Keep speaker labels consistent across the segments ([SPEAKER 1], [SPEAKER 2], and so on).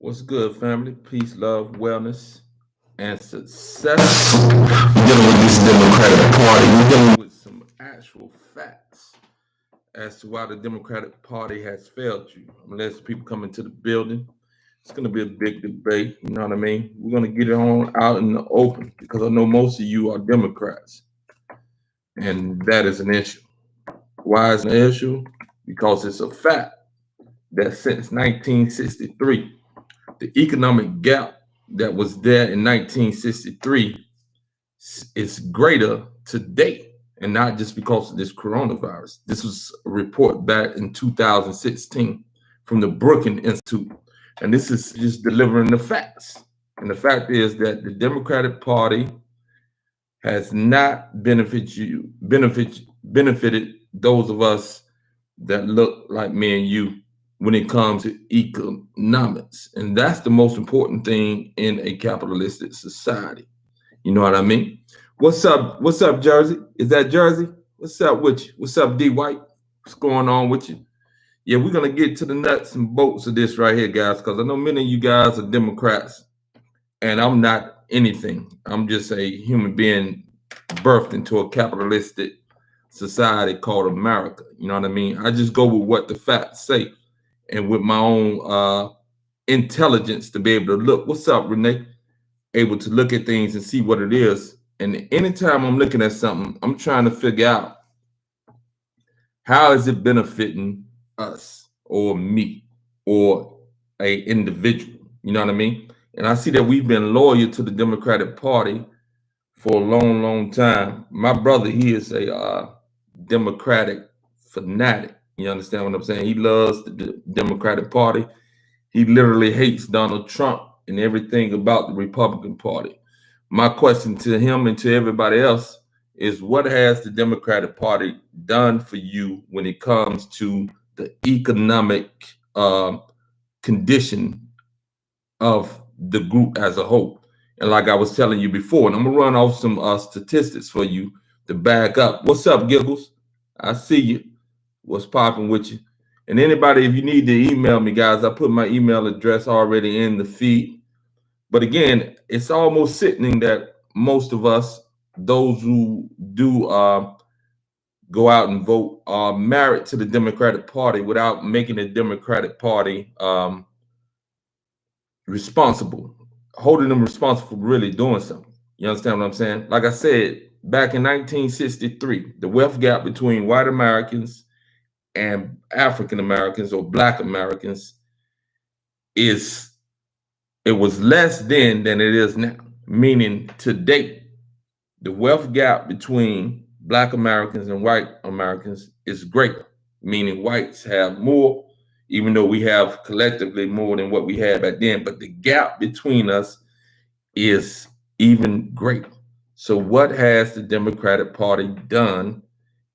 [SPEAKER 1] What's good, family? Peace, love, wellness, and success. We're dealing with this Democratic Party. We're dealing with some actual facts as to why the Democratic Party has failed you. Unless people come into the building, it's going to be a big debate. You know what I mean? We're going to get it on out in the open because I know most of you are Democrats, and that is an issue. Why is it an issue? Because it's a fact that since 1963, the economic gap that was there in 1963 is greater today, and not just because of this coronavirus. This was a report back in 2016 from the Brookings Institute, and this is just delivering the facts. And the fact is that the Democratic Party has not benefited those of us that look like me and you when it comes to economics. And that's the most important thing in a capitalistic society. You know what I mean? What's up? What's up, Jersey? Is that Jersey? What's up with you? What's up, D White? What's going on with you? Yeah, we're gonna get to the nuts and bolts of this right here, guys, because I know many of you guys are Democrats, and I'm not anything. I'm just a human being birthed into a capitalistic society called America. You know what I mean? I just go with what the facts say and with my own intelligence to be able to look. What's up, Renee? Able to look at things and see what it is. And anytime I'm looking at something, I'm trying to figure out how is it benefiting us or me or a individual. You know what I mean? And I see that we've been loyal to the Democratic Party for a long, long time. My brother, he is a Democratic fanatic. You understand what I'm saying? He loves the Democratic Party. He literally hates Donald Trump and everything about the Republican Party. My question to him and to everybody else is, what has the Democratic Party done for you when it comes to the economic condition of the group as a whole? And like I was telling you before, and I'm gonna run off some statistics for you to back up. What's up, Giggles? I see you. What's popping with you? And anybody, if you need to email me, guys, I put my email address already in the feed. But again, it's almost sickening that most of us, those who do go out and vote, are married to the Democratic Party without making the Democratic Party responsible, holding them responsible for really doing something. You understand what I'm saying? Like I said, back in 1963, the wealth gap between white Americans and African Americans or Black Americans it was less then than it is now. Meaning today, the wealth gap between Black Americans and white Americans is greater. Meaning whites have more, even though we have collectively more than what we had back then. But the gap between us is even greater. So what has the Democratic Party done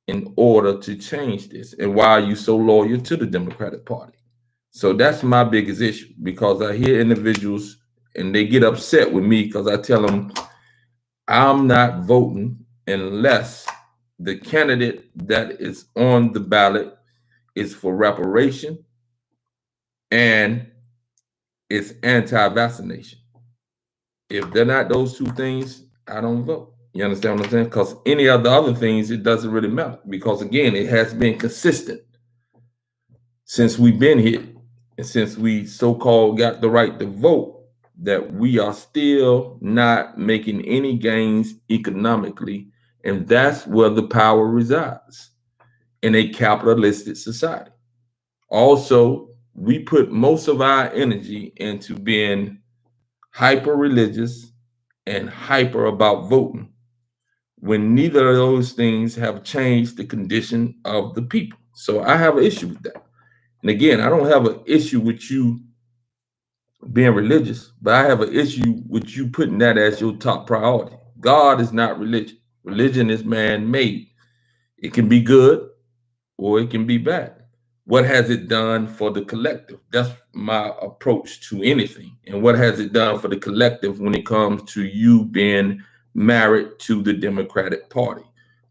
[SPEAKER 1] in order to change this? And why are you so loyal to the Democratic Party? So that's my biggest issue, because I hear individuals and they get upset with me because I tell them I'm not voting unless the candidate that is on the ballot is for reparation and it's anti-vaccination. If they're not those two things, I don't vote. You understand what I'm saying? Because any of the other things, it doesn't really matter. Because again, it has been consistent since we've been here and since we so-called got the right to vote, that we are still not making any gains economically. And that's where the power resides, in a capitalistic society. Also, we put most of our energy into being hyper religious and hyper about voting, when neither of those things have changed the condition of the people. So I have an issue with that. And again, I don't have an issue with you being religious, but I have an issue with you putting that as your top priority. God is not religion. Religion is man-made. It can be good or it can be bad. What has it done for the collective? That's my approach to anything. And what has it done for the collective when it comes to you being married to the Democratic Party?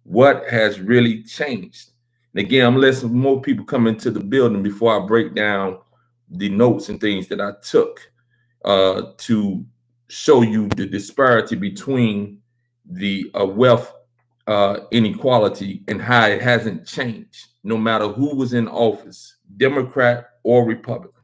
[SPEAKER 1] What has really changed? And again, I'm gonna let some more people come into the building before I break down the notes and things that I took. to show you the disparity between the wealth inequality and how it hasn't changed, no matter who was in office, Democrat or Republican.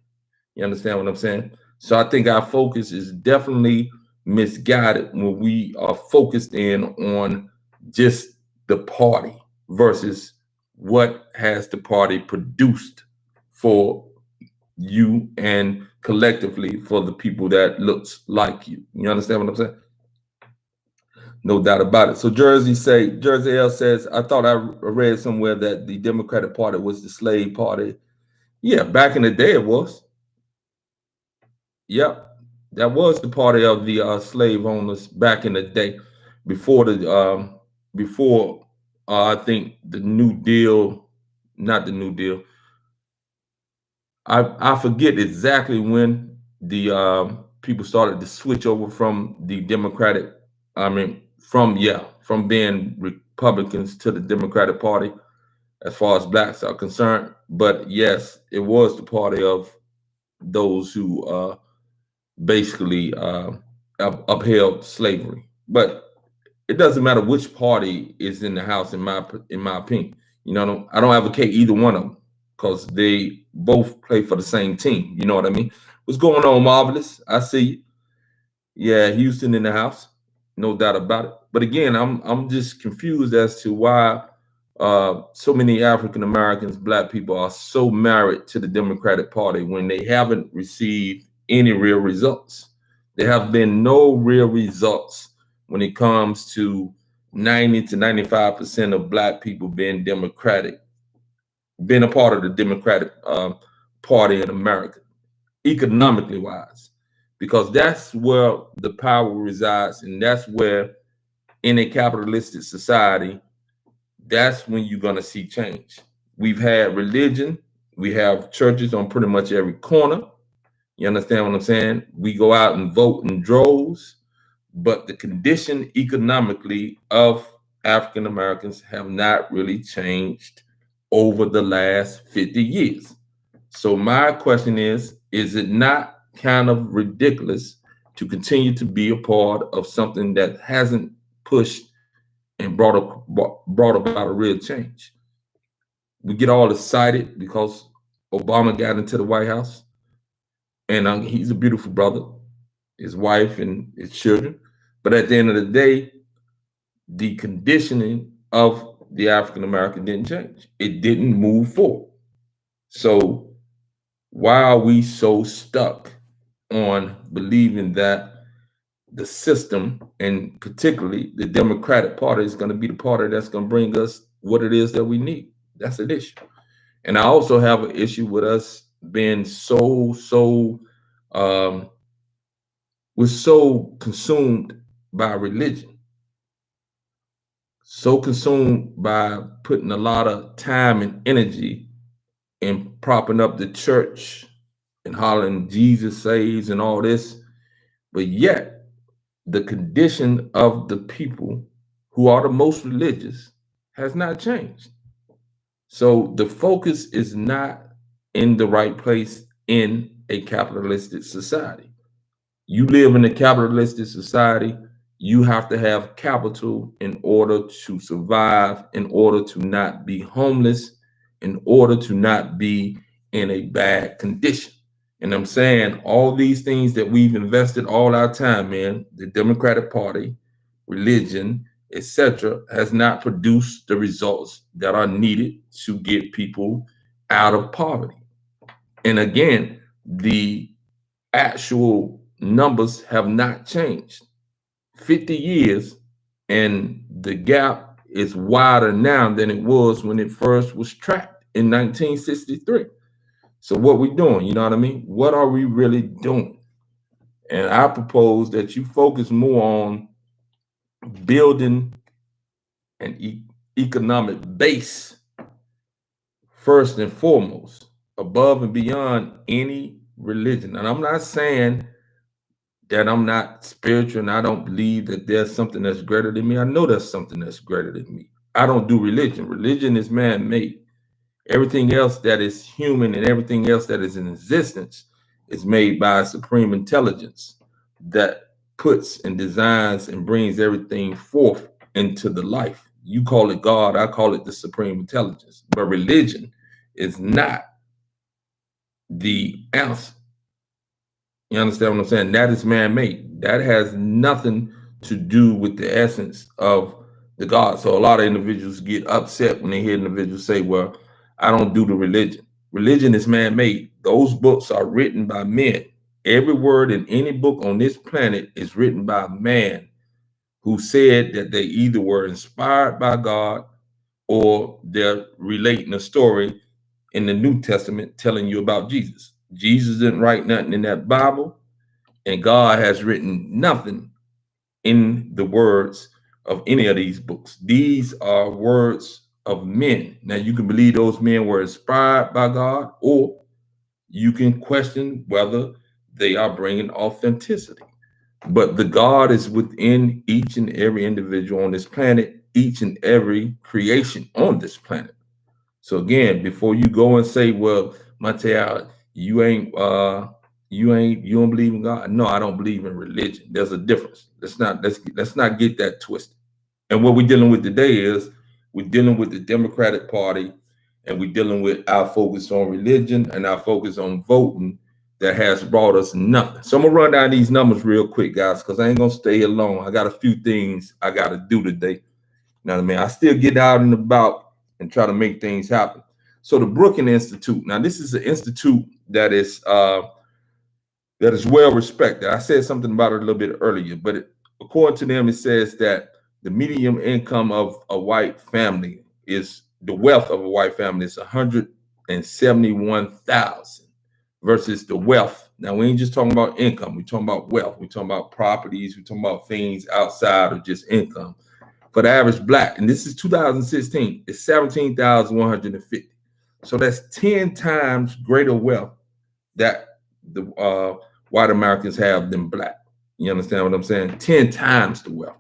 [SPEAKER 1] You understand what I'm saying? So I think our focus is definitely misguided when we are focused in on just the party versus what has the party produced for you and collectively for the people that looks like you. You understand what I'm saying? No doubt about it. So Jersey L says, I thought I read somewhere that the Democratic Party was the slave party. Yeah, back in the day it was. Yep, that was the party of the slave owners back in the day, before I think the New Deal, not the New Deal. I forget exactly when the people started to switch over from the Democratic. I mean, from being Republicans to the Democratic Party, as far as blacks are concerned. But yes, it was the party of those who basically upheld slavery. But it doesn't matter which party is in the House, in my opinion. You know, I don't advocate either one of them because they both play for the same team. You know what I mean? What's going on, Marvelous? I see you. Yeah, Houston in the house, no doubt about it. But again, I'm just confused as to why so many African Americans, black people, are so married to the Democratic Party when they haven't received any real results. There have been no real results when it comes to 90 to 95% of black people being Democratic, being a part of the Democratic Party in America, economically wise, because that's where the power resides, and that's where, in a capitalistic society, that's when you're going to see change. We've had religion, we have churches on pretty much every corner. You understand what I'm saying? We go out and vote in droves, but the condition economically of African Americans have not really changed over the last 50 years. So my question is it not kind of ridiculous to continue to be a part of something that hasn't pushed and brought about a real change? We get all excited because Obama got into the White House, and he's a beautiful brother, his wife and his children. But at the end of the day, the conditioning of the African American didn't change. It didn't move forward. So why are we so stuck on believing that the system, and particularly the Democratic Party, is going to be the party that's going to bring us what it is that we need? That's an issue. And I also have an issue with us being we're so consumed by religion, so consumed by putting a lot of time and energy in propping up the church and hollering Jesus saves and all this, but yet the condition of the people who are the most religious has not changed. So the focus is not in the right place in a capitalistic society. You live in a capitalistic society, you have to have capital in order to survive, in order to not be homeless, in order to not be in a bad condition. And I'm saying all these things that we've invested all our time in, the Democratic Party, religion, etc., has not produced the results that are needed to get people out of poverty. And again, the actual numbers have not changed. 50 years, and the gap is wider now than it was when it first was tracked in 1963. So what we doing? You know what I mean? What are we really doing? And I propose that you focus more on building an economic base first and foremost, above and beyond any religion. And I'm not saying that I'm not spiritual and I don't believe that there's something that's greater than me. I know there's something that's greater than me. I don't do religion. Religion is man-made. Everything else that is human and everything else that is in existence is made by a supreme intelligence that puts and designs and brings everything forth into the life. You call it God, I call it the supreme intelligence. But religion is not the answer. You understand what I'm saying? That is man-made. That has nothing to do with the essence of the God. So a lot of individuals get upset when they hear individuals say, well, I don't do the religion. Religion is man-made. Those books are written by men. Every word in any book on this planet is written by man who said that they either were inspired by God or they're relating a story in the New Testament telling you about Jesus. Jesus didn't write nothing in that Bible, and God has written nothing in the words of any of these books. These are words of men. Now, you can believe those men were inspired by God, or you can question whether they are bringing authenticity. But the God is within each and every individual on this planet, each and every creation on this planet. So again, before you go and say, well, Mateo, you don't believe in God. No, I don't believe in religion. There's a difference. Let's not get that twisted. And what we're dealing with today is we're dealing with the Democratic Party, and we're dealing with our focus on religion and our focus on voting that has brought us nothing. So I'm gonna run down these numbers real quick, guys, because I ain't gonna stay here long. I got a few things I gotta do today. You know what I mean? I still get out and about and try to make things happen. So the Brookings Institute. Now, this is an institute that is well respected. I said something about it a little bit earlier, but according to them, it says that the median income of a white family is the wealth of a white family is 171,000 versus the wealth. Now, we ain't just talking about income. We're talking about wealth. We're talking about properties. We're talking about things outside of just income. For the average black, and this is 2016, it's 17,150. So that's 10 times greater wealth that the white Americans have than black. You understand what I'm saying? 10 times the wealth.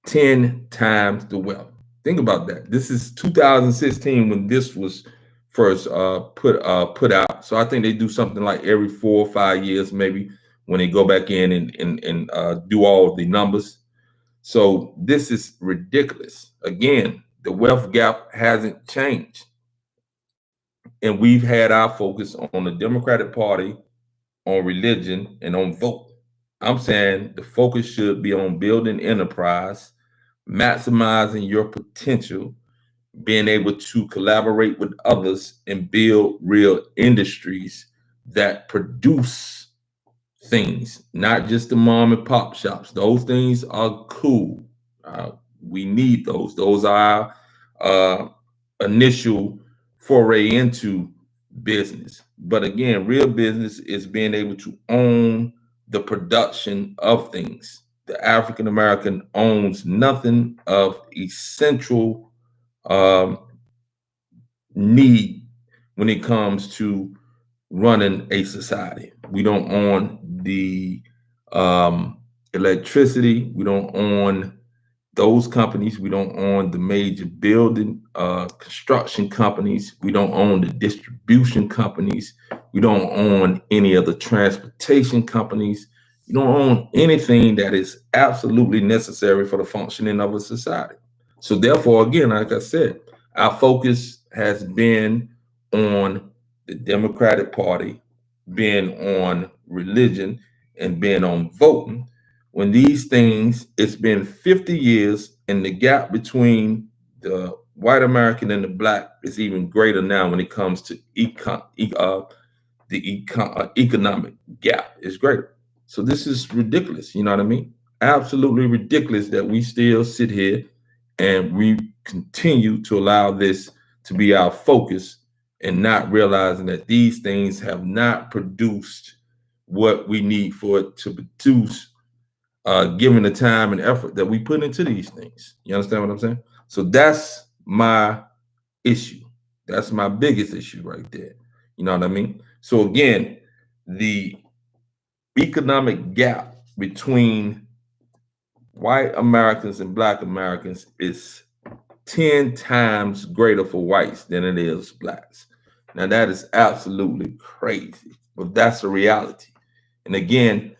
[SPEAKER 1] 10 times the wealth. Think about that. This is 2016 when this was first put out. So I think they do something like every 4 or 5 years, maybe, when they go back in and do all the numbers. So this is ridiculous. Again, the wealth gap hasn't changed. And we've had our focus on the Democratic Party, on religion, and on vote. I'm saying the focus should be on building enterprise, maximizing your potential, being able to collaborate with others and build real industries that produce things, not just the mom and pop shops. Those things are cool. We need those. Those are our initial foray into business. But again, real business is being able to own the production of things. The African American owns nothing of essential need when it comes to running a society. We don't own the electricity. We don't own those companies. We don't own the major building construction companies. We don't own the distribution companies. We don't own any of the transportation companies. You don't own anything that is absolutely necessary for the functioning of a society. So therefore, again, like I said, our focus has been on the Democratic Party, being on religion, and being on voting. When these things, it's been 50 years, and the gap between the white American and the black is even greater now when it comes to economic gap is greater. So this is ridiculous. You know what I mean? Absolutely ridiculous that we still sit here and we continue to allow this to be our focus and not realizing that these things have not produced what we need for it to produce, given the time and effort that we put into these things. You understand what I'm saying? So that's my issue. That's my biggest issue right there. You know what I mean? So again, the economic gap between white Americans and black Americans is 10 times greater for whites than it is blacks. Now that is absolutely crazy. but that's a reality. And again,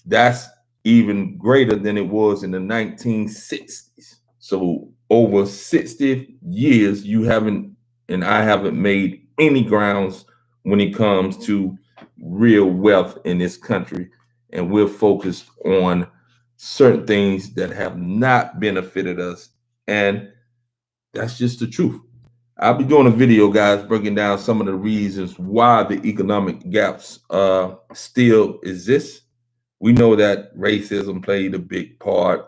[SPEAKER 1] that's even greater than it was in the 1960s. So over 60 years, you haven't and I haven't made any grounds when it comes to real wealth in this country. And we're focused on certain things that have not benefited us. And that's just the truth. I'll be doing a video, guys, breaking down some of the reasons why the economic gaps still exist. We know that racism played a big part.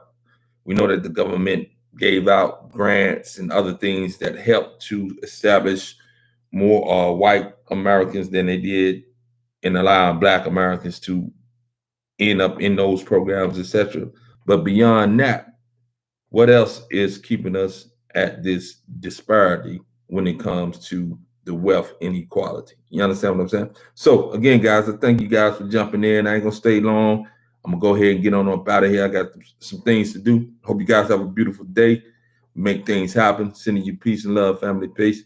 [SPEAKER 1] We know that the government gave out grants and other things that helped to establish more white Americans than they did in allowing Black Americans to end up in those programs, etc. But beyond that, what else is keeping us at this disparity when it comes to the wealth inequality? You understand what I'm saying? So again, guys, I thank you guys for jumping in. I ain't gonna stay long. I'm gonna go ahead and get on up out of here. I got some things to do. Hope you guys have a beautiful day. Make things happen. Sending you peace and love, family. Peace.